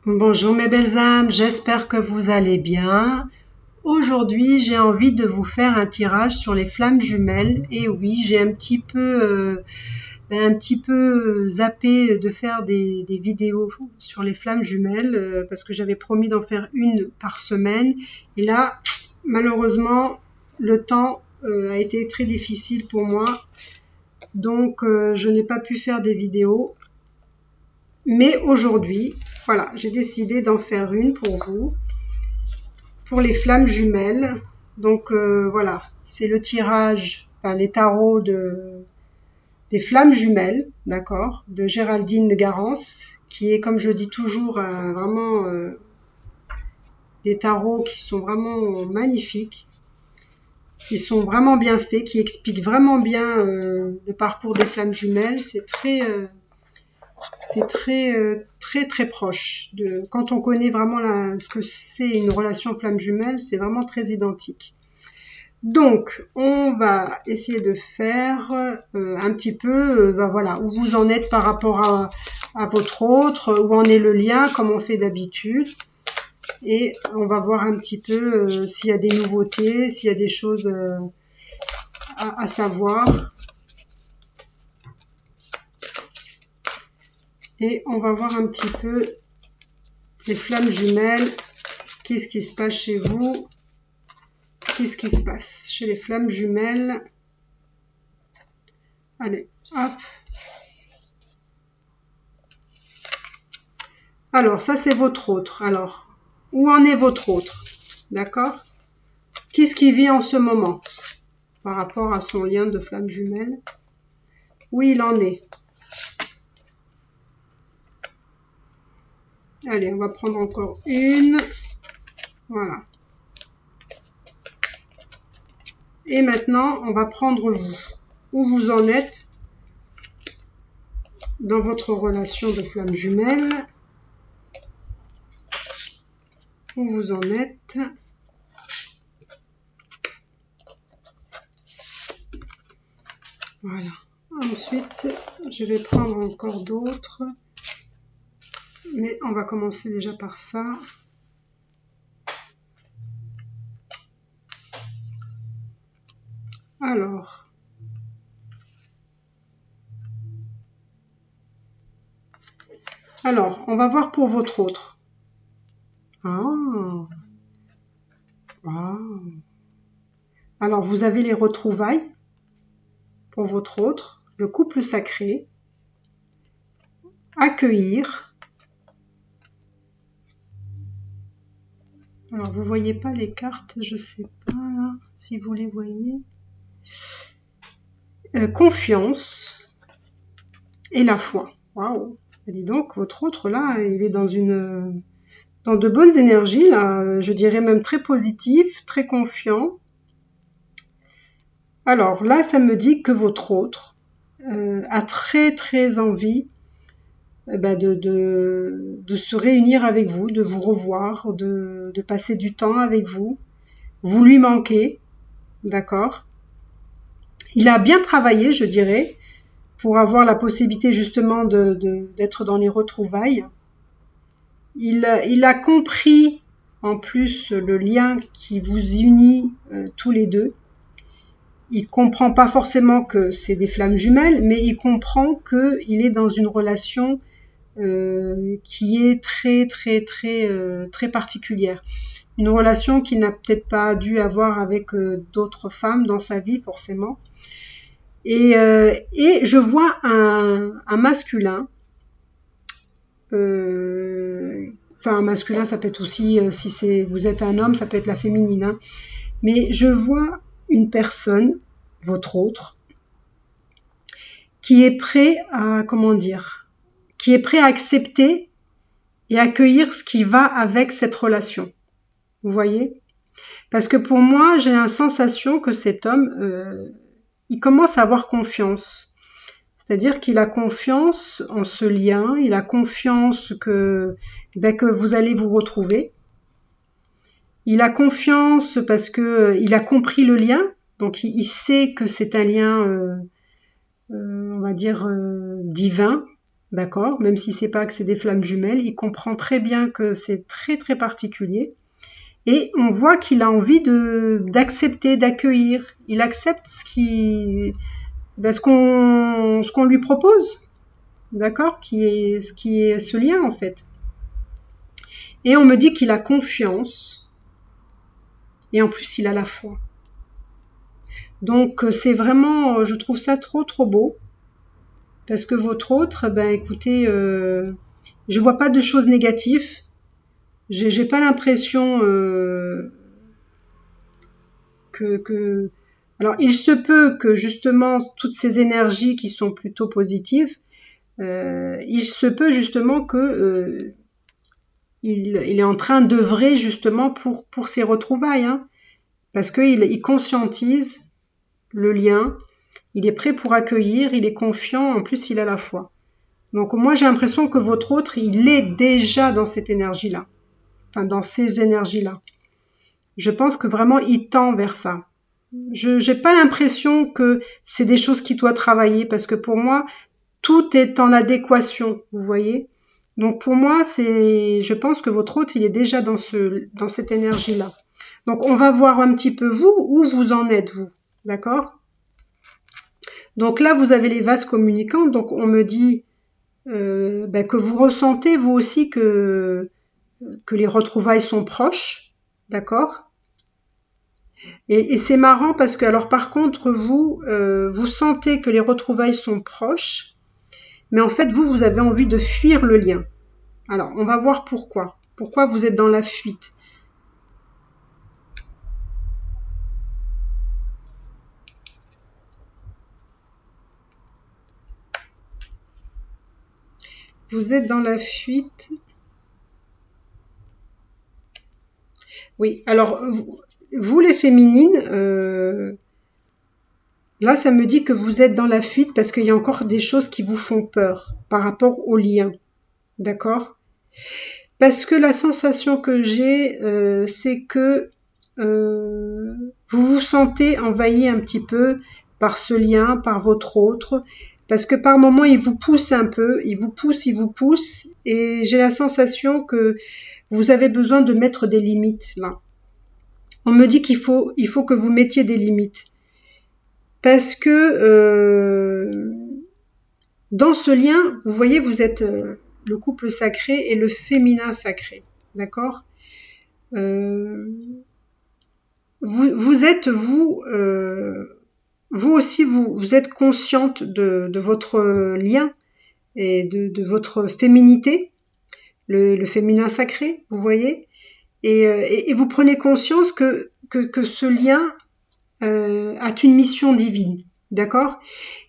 Bonjour mes belles âmes, j'espère que vous allez bien. Aujourd'hui, j'ai envie de vous faire un tirage sur les flammes jumelles. Et oui, j'ai un petit peu zappé de faire des vidéos sur les flammes jumelles parce que j'avais promis d'en faire une par semaine. Et là, malheureusement, le temps a été très difficile pour moi. Donc, je n'ai pas pu faire des vidéos. Mais aujourd'hui, voilà, j'ai décidé d'en faire une pour vous, pour les flammes jumelles. Donc voilà, c'est le tirage, enfin les tarots des flammes jumelles, d'accord, de Géraldine de Garance, qui est, comme je dis toujours, vraiment des tarots qui sont vraiment magnifiques, qui sont vraiment bien faits, qui expliquent vraiment bien le parcours des flammes jumelles. C'est très proche de quand on connaît vraiment ce que c'est une relation flamme jumelle, c'est vraiment très identique. Donc, on va essayer de faire un petit peu, voilà, où vous en êtes par rapport à votre autre, où en est le lien, comme on fait d'habitude. Et on va voir un petit peu s'il y a des nouveautés, s'il y a des choses à savoir. Et on va voir un petit peu les flammes jumelles. Qu'est-ce qui se passe chez vous? Qu'est-ce qui se passe chez les flammes jumelles? Allez, hop. Alors, ça, c'est votre autre. Alors, où en est votre autre? D'accord? Qu'est-ce qui vit en ce moment par rapport à son lien de flamme jumelle? Où il en est? Allez, on va prendre encore une. Voilà. Et maintenant, on va prendre vous. Où vous en êtes dans votre relation de flamme jumelle? Où vous en êtes? Voilà. Ensuite, je vais prendre encore d'autres. Mais on va commencer déjà par ça. Alors, on va voir pour votre autre. Ah, wow. Alors, vous avez les retrouvailles pour votre autre, le couple sacré, accueillir. Alors, vous voyez pas les cartes, je sais pas là, si vous les voyez. Confiance et la foi. Waouh. Dis donc, votre autre là, il est dans de bonnes énergies là, je dirais même très positif, très confiant. Alors là, ça me dit que votre autre a très envie de se réunir avec vous, de vous revoir, de passer du temps avec vous. Vous lui manquez, d'accord? Il a bien travaillé, je dirais, pour avoir la possibilité justement d'être dans les retrouvailles. Il a compris en plus le lien qui vous unit tous les deux. Il comprend pas forcément que c'est des flammes jumelles, mais il comprend qu'il est dans une relation qui est très particulière. Une relation qu'il n'a peut-être pas dû avoir avec d'autres femmes dans sa vie forcément. Et je vois un masculin. Enfin, un masculin, ça peut être aussi, si vous êtes un homme, ça peut être la féminine. Hein. Mais je vois une personne, votre autre, qui est prêt à, comment dire, qui est prêt à accepter et accueillir ce qui va avec cette relation. Vous voyez? Parce que pour moi, j'ai la sensation que cet homme, il commence à avoir confiance. C'est-à-dire qu'il a confiance en ce lien, il a confiance que vous allez vous retrouver. Il a confiance parce que il a compris le lien, donc il sait que c'est un lien, on va dire, divin. d'accord? Même si c'est pas que c'est des flammes jumelles, il comprend très bien que c'est très très particulier. Et on voit qu'il a envie d'accepter, d'accueillir. Il accepte ce qu'on lui propose, d'accord? Ce qui est ce lien en fait. Et on me dit qu'il a confiance. Et en plus, il a la foi. Donc c'est vraiment, je trouve ça trop trop beau. Parce que votre autre, ben écoutez, je vois pas de choses négatives. J'ai pas l'impression que... Alors, il se peut que justement toutes ces énergies qui sont plutôt positives, il se peut justement que il est en train d'œuvrer justement pour ces retrouvailles, hein, parce qu'il conscientise le lien, il est prêt pour accueillir, il est confiant, en plus il a la foi. Donc moi j'ai l'impression que votre autre, il est déjà dans cette énergie-là, enfin dans ces énergies-là. Je pense que vraiment il tend vers ça. Je n'ai pas l'impression que c'est des choses qui doivent travailler parce que pour moi, tout est en adéquation, vous voyez. Donc pour moi, je pense que votre hôte, il est déjà dans cette énergie-là. Donc on va voir un petit peu vous, où vous en êtes, vous. D'accord? Donc là, vous avez les vases communicants. Donc on me dit que vous ressentez, vous aussi, que les retrouvailles sont proches. D'accord? Et c'est marrant parce que, alors par contre, vous sentez que les retrouvailles sont proches, mais en fait, vous avez envie de fuir le lien. Alors, on va voir pourquoi. Pourquoi vous êtes dans la fuite. Vous êtes dans la fuite. Oui, alors, vous les féminines, là, ça me dit que vous êtes dans la fuite parce qu'il y a encore des choses qui vous font peur par rapport au lien. D'accord? Parce que la sensation que j'ai, c'est que vous vous sentez envahi un petit peu par ce lien, par votre autre, parce que par moments il vous pousse un peu, il vous pousse, et j'ai la sensation que vous avez besoin de mettre des limites là. On me dit qu'il faut que vous mettiez des limites, parce que dans ce lien, vous voyez, vous êtes le couple sacré et le féminin sacré, d'accord? Vous êtes vous aussi vous êtes consciente de votre lien et de votre féminité, le féminin sacré, vous voyez, et vous prenez conscience que ce lien a une mission divine, d'accord?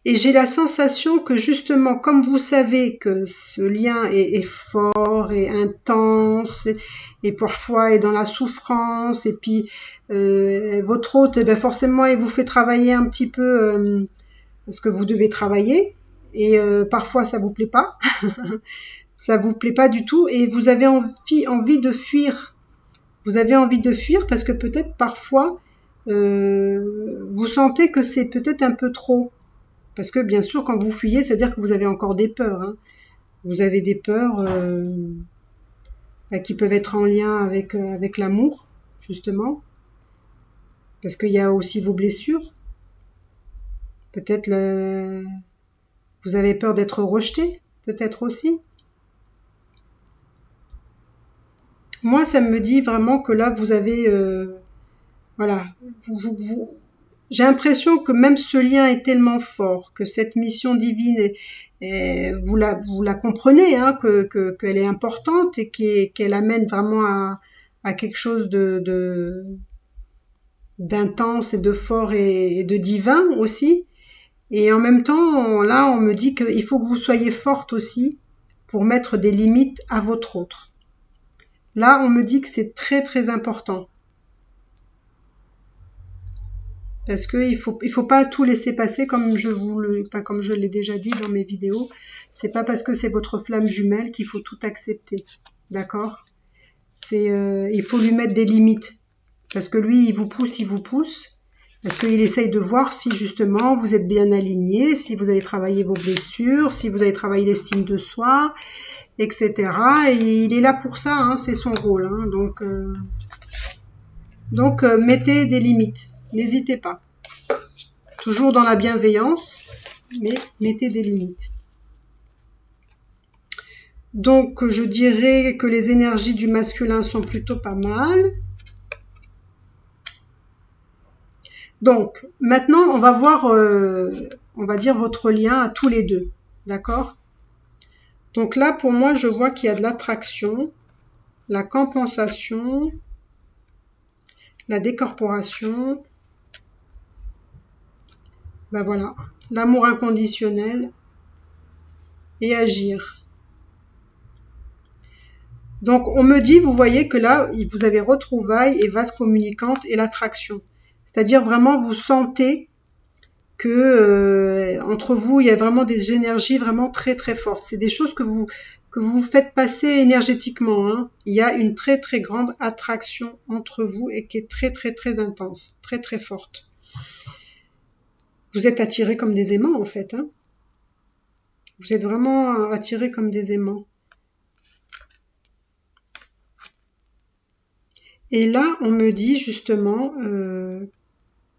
Et j'ai la sensation que justement, comme vous savez que ce lien est fort et intense et parfois est dans la souffrance, et puis votre hôte, eh ben forcément, il vous fait travailler un petit peu ce que vous devez travailler, et parfois ça vous plaît pas, ça vous plaît pas du tout, et vous avez envie de fuir. Vous avez envie de fuir parce que peut-être parfois vous sentez que c'est peut-être un peu trop. Parce que bien sûr, quand vous fuyez, ça veut dire que vous avez encore des peurs, hein. Vous avez des peurs qui peuvent être en lien avec l'amour, justement. Parce qu'il y a aussi vos blessures. Peut-être vous avez peur d'être rejeté, peut-être aussi. Moi, ça me dit vraiment que là, vous avez... voilà. J'ai l'impression que même ce lien est tellement fort, que cette mission divine, vous la comprenez, hein, qu'elle est importante et qu'elle amène vraiment à quelque chose d'intense et de fort et de divin aussi. Et en même temps, là, on me dit qu'il faut que vous soyez forte aussi pour mettre des limites à votre autre. Là, on me dit que c'est très très important. Parce qu'il faut pas tout laisser passer comme comme je l'ai déjà dit dans mes vidéos. C'est pas parce que c'est votre flamme jumelle qu'il faut tout accepter. D'accord? Il faut lui mettre des limites. Parce que lui, il vous pousse. Parce qu'il essaye de voir si justement vous êtes bien aligné, si vous avez travaillé vos blessures, si vous avez travaillé l'estime de soi, etc. Et il est là pour ça, hein, c'est son rôle. Hein. Donc mettez des limites, n'hésitez pas. Toujours dans la bienveillance, mais mettez des limites. Donc je dirais que les énergies du masculin sont plutôt pas mal. Donc maintenant on va voir, on va dire votre lien à tous les deux, d'accord? Donc là pour moi je vois qu'il y a de l'attraction, la compensation, la décorporation, ben voilà, l'amour inconditionnel et agir. Donc on me dit, vous voyez que là vous avez retrouvailles et vase communicante et l'attraction. C'est-à-dire vraiment vous sentez que entre vous il y a vraiment des énergies vraiment très très fortes. C'est des choses que vous faites passer énergétiquement. Hein. Il y a une très très grande attraction entre vous et qui est très très très intense, très très forte. Vous êtes attirés comme des aimants en fait. Hein. Vous êtes vraiment attirés comme des aimants. Et là, on me dit justement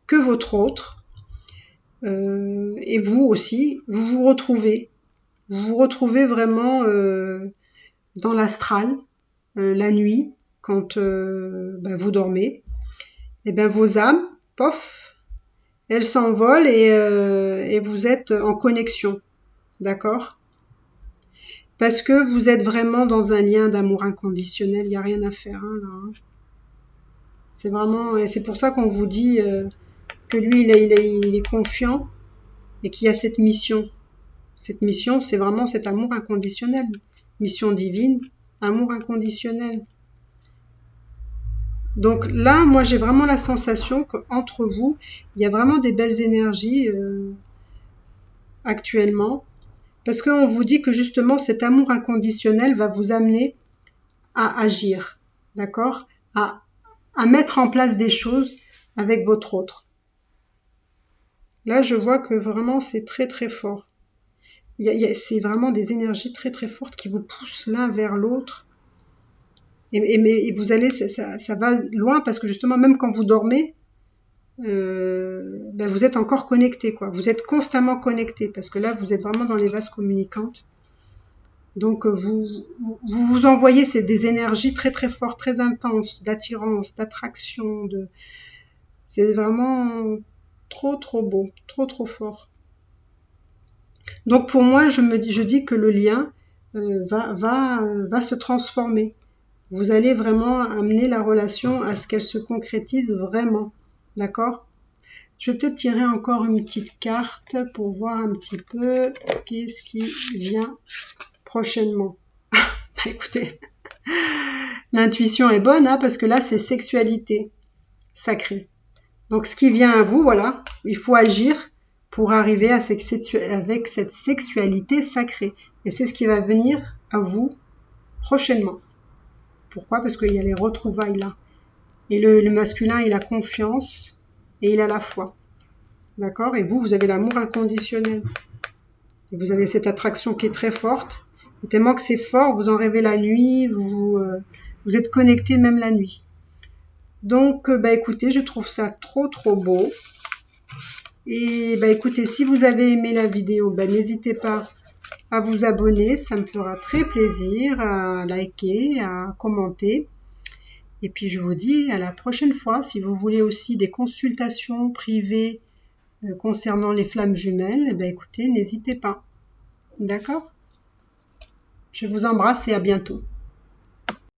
que votre autre, et vous aussi, vous vous retrouvez. Vous vous retrouvez vraiment dans l'astral, la nuit, quand vous dormez. Et bien vos âmes, pof, elles s'envolent et vous êtes en connexion. D'accord ? Parce que vous êtes vraiment dans un lien d'amour inconditionnel, il n'y a rien à faire. Hein, là. C'est vraiment, et c'est pour ça qu'on vous dit que lui, il est confiant et qu'il y a cette mission. Cette mission, c'est vraiment cet amour inconditionnel. Mission divine, amour inconditionnel. Donc là, moi, j'ai vraiment la sensation qu'entre vous, il y a vraiment des belles énergies actuellement. Parce qu'on vous dit que justement, cet amour inconditionnel va vous amener à agir. D'accord ? À mettre en place des choses avec votre autre. Là, je vois que vraiment, c'est très très fort. C'est vraiment des énergies très très fortes qui vous poussent l'un vers l'autre. Et vous allez, ça va loin parce que justement, même quand vous dormez, vous êtes encore connecté, quoi. Vous êtes constamment connecté parce que là, vous êtes vraiment dans les vases communicantes. Donc, vous envoyez des énergies très très fortes, très intenses, d'attirance, d'attraction. C'est vraiment trop trop beau, trop trop fort. Donc pour moi, je dis que le lien va se transformer. Vous allez vraiment amener la relation à ce qu'elle se concrétise vraiment. D'accord ? Je vais peut-être tirer encore une petite carte pour voir un petit peu qu'est-ce qui vient prochainement. Écoutez, l'intuition est bonne hein, parce que là, c'est sexualité sacrée. Donc ce qui vient à vous, voilà, il faut agir pour arriver avec cette sexualité sacrée. Et c'est ce qui va venir à vous prochainement. Pourquoi ? Parce qu'il y a les retrouvailles là. Et le masculin, il a confiance et il a la foi. D'accord ? Et vous avez l'amour inconditionnel. Et vous avez cette attraction qui est très forte. Et tellement que c'est fort, vous en rêvez la nuit, vous êtes connecté même la nuit. Donc, écoutez, je trouve ça trop trop beau. Et écoutez, si vous avez aimé la vidéo, n'hésitez pas à vous abonner, ça me fera très plaisir, à liker, à commenter. Et puis je vous dis à la prochaine fois. Si vous voulez aussi des consultations privées concernant les flammes jumelles, écoutez, n'hésitez pas. D'accord ? Je vous embrasse et à bientôt.